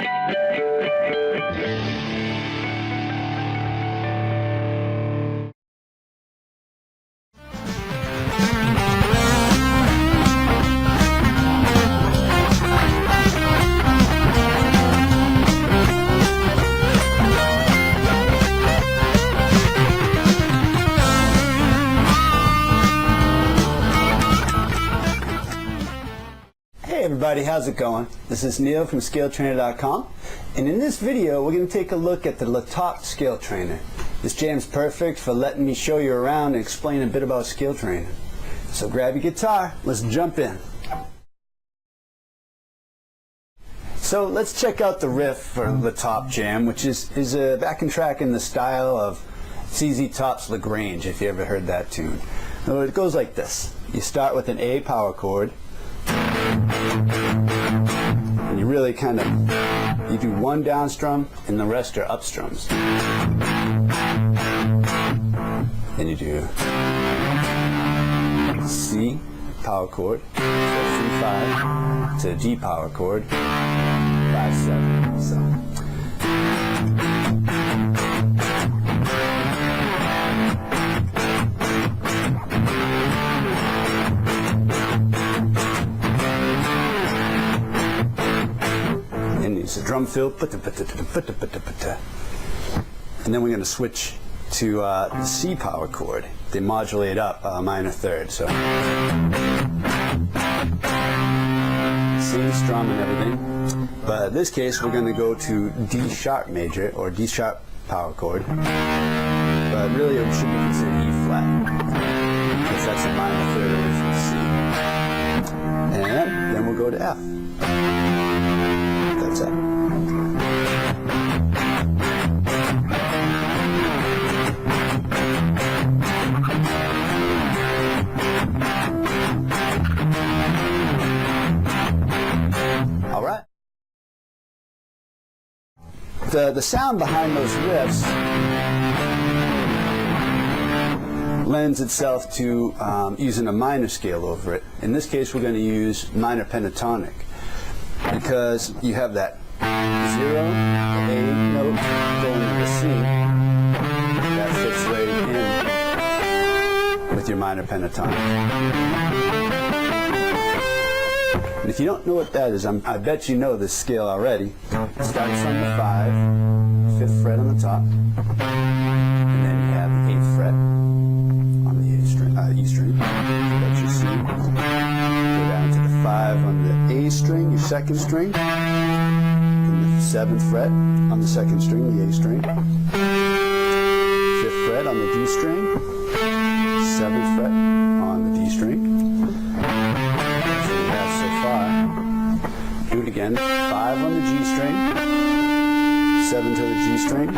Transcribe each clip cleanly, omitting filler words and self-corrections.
Hey everybody, how's it going? This is Neil from scaletrainer.com, and in this video we're going to take a look at the top scale trainer. This jam's perfect for letting me show you around and explain a bit about scale training. So grab your guitar, let's jump in. So let's check out the riff for the top jam, which is a backing track in the style of ZZ Top's Grange, if you ever heard that tune. So it goes like this. You start with an A power chord, and you really kind of, you do one down strum and the rest are up strums. Then you do C power chord, so C5 to G power chord, 5/7. So. It's a drum fill, and then we're going to switch to the C power chord. They modulate up minor third, so C strum and everything. But in this case, we're going to go to D sharp major or D sharp power chord. But really, it should be considered E flat, because that's a minor third of C. And then we'll go to F. That's it. All right. The sound behind those riffs lends itself to using a minor scale over it. In this case, we're going to use minor pentatonic, because you have that 0, the A note going to the C. That fits right in with your minor pentatonic. And if you don't know what that is, I bet you know this scale already. It starts from the 5, 5th fret on the top, and then you have the 8th fret on the E string. That's your C. Go down to the 5 on the A string, your second string, then the 7th fret on the second string, the A string, 5th fret on the D string, 7th fret on the D string. So we have so far. Do it again. 5 on the G string, 7 to the G string,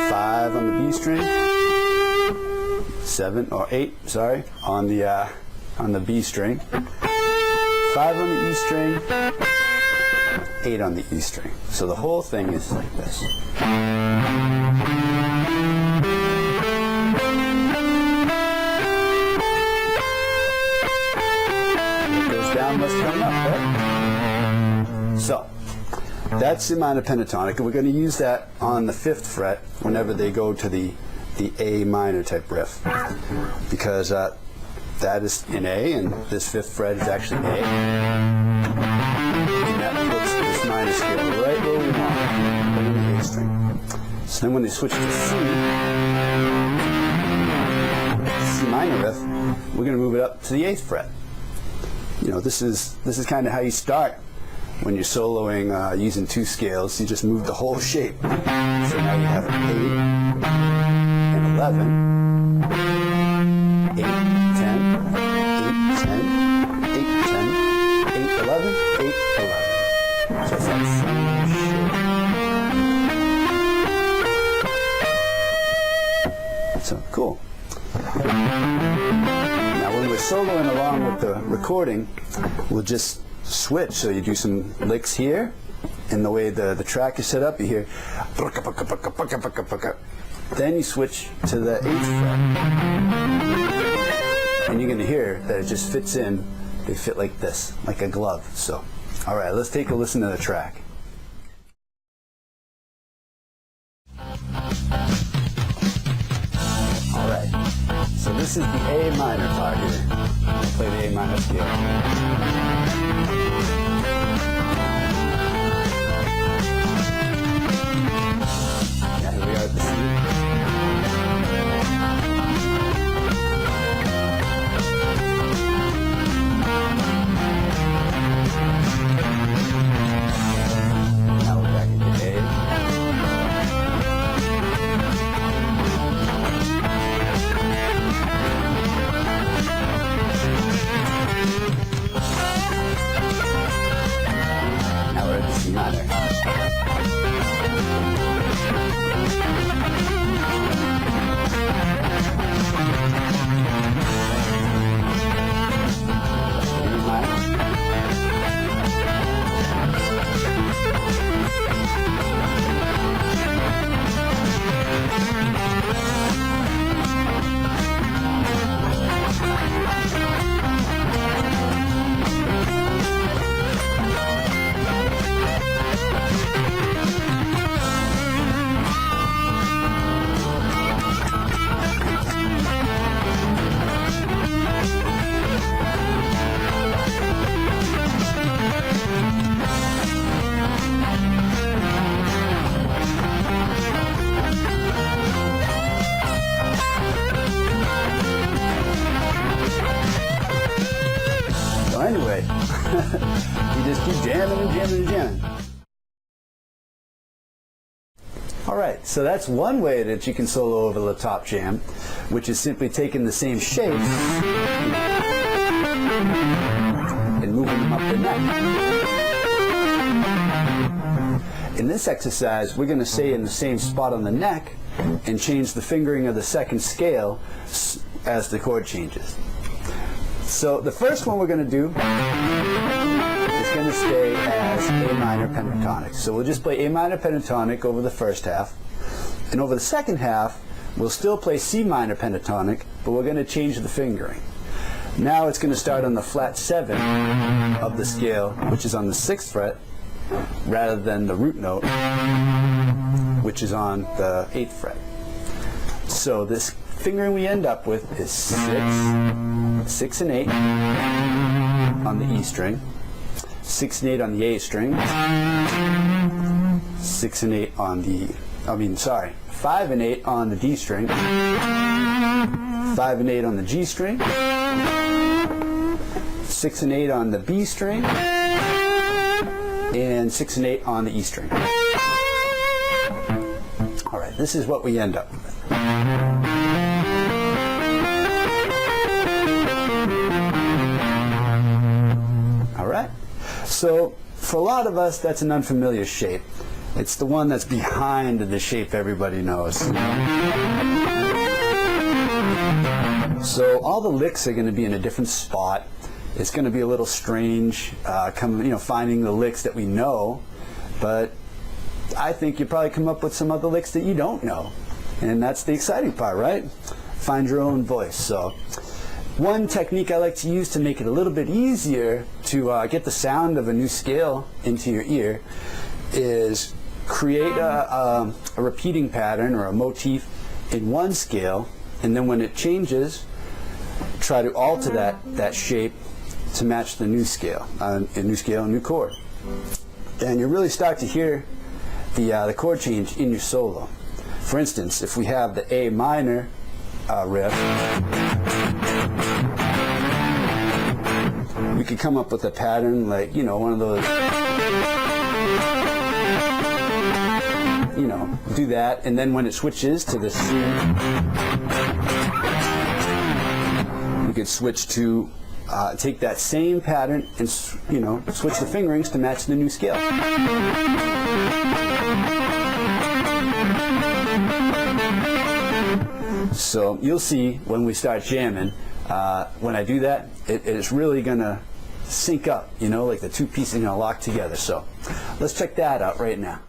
5 on the B string, 7 or 8, sorry, on the B string, 5 on the E string, 8 on the E string. So the whole thing is like this. What goes down must come up, right? So that's the minor pentatonic, and we're going to use that on the 5th fret whenever they go to the A minor type riff, because that is in A, and this 5th fret is actually A. And that puts this minor scale right where we want it, in the A string. So then when they switch to C minor riff, we're going to move it up to the 8th fret. You know, this is kind of how you start when you're soloing using 2 scales. You just move the whole shape. So now you have an 8 and 11, 8, 10, 8, 10, 8, 10, 8, 11, 8, 11. So it's that same shape. So cool. Now when we're soloing along with the recording, we'll just switch. So you do some licks here, and the way the track is set up, you hear, then you switch to the 8th fret, and you're going to hear that it just fits in. They fit like this, like a glove. So All right, let's take a listen to the track. All right, so this is the A minor part here. I'll play the A minor scale. Yeah, here we are at the C. Anyway, you just keep jamming and jamming and jamming. Alright, so that's one way that you can solo over the top jam, which is simply taking the same shape and moving them up the neck. In this exercise, we're going to stay in the same spot on the neck and change the fingering of the second scale as the chord changes. So the first one we're going to do is going to stay as A minor pentatonic. So we'll just play A minor pentatonic over the first half. And over the second half, we'll still play C minor pentatonic, but we're going to change the fingering. Now it's going to start on the flat 7 of the scale, which is on the 6th fret, rather than the root note, which is on the 8th fret. So this fingering we end up with is 6 and 8 on the E string, 6 and 8 on the A string, 6 and 8 on the, 5 and 8 on the D string, 5 and 8 on the G string, 6 and 8 on the B string, and 6 and 8 on the E string. All right, this is what we end up with. So for a lot of us, that's an unfamiliar shape. It's the one that's behind the shape everybody knows. So all the licks are going to be in a different spot. It's going to be a little strange, finding the licks that we know, but I think you probably come up with some other licks that you don't know, and that's the exciting part, right? Find your own voice. So one technique I like to use to make it a little bit easier to get the sound of a new scale into your ear is create a repeating pattern or a motif in one scale, and then when it changes, try to alter that shape to match the new scale, a new scale, a new chord. And you really start to hear the chord change in your solo. For instance, if we have the A minor riff, we could come up with a pattern like, one of those, do that, and then when it switches to the C, we could switch to take that same pattern and switch the fingerings to match the new scale. So you'll see when we start jamming, when I do that, it's really gonna sync up, like the two pieces are gonna lock together. So let's check that out right now.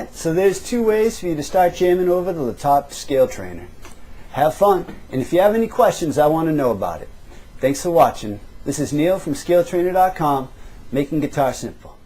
Alright, so there's two ways for you to start jamming over the top scale trainer. Have fun, and if you have any questions, I want to know about it. Thanks for watching. This is Neil from ScaleTrainer.com, making guitar simple.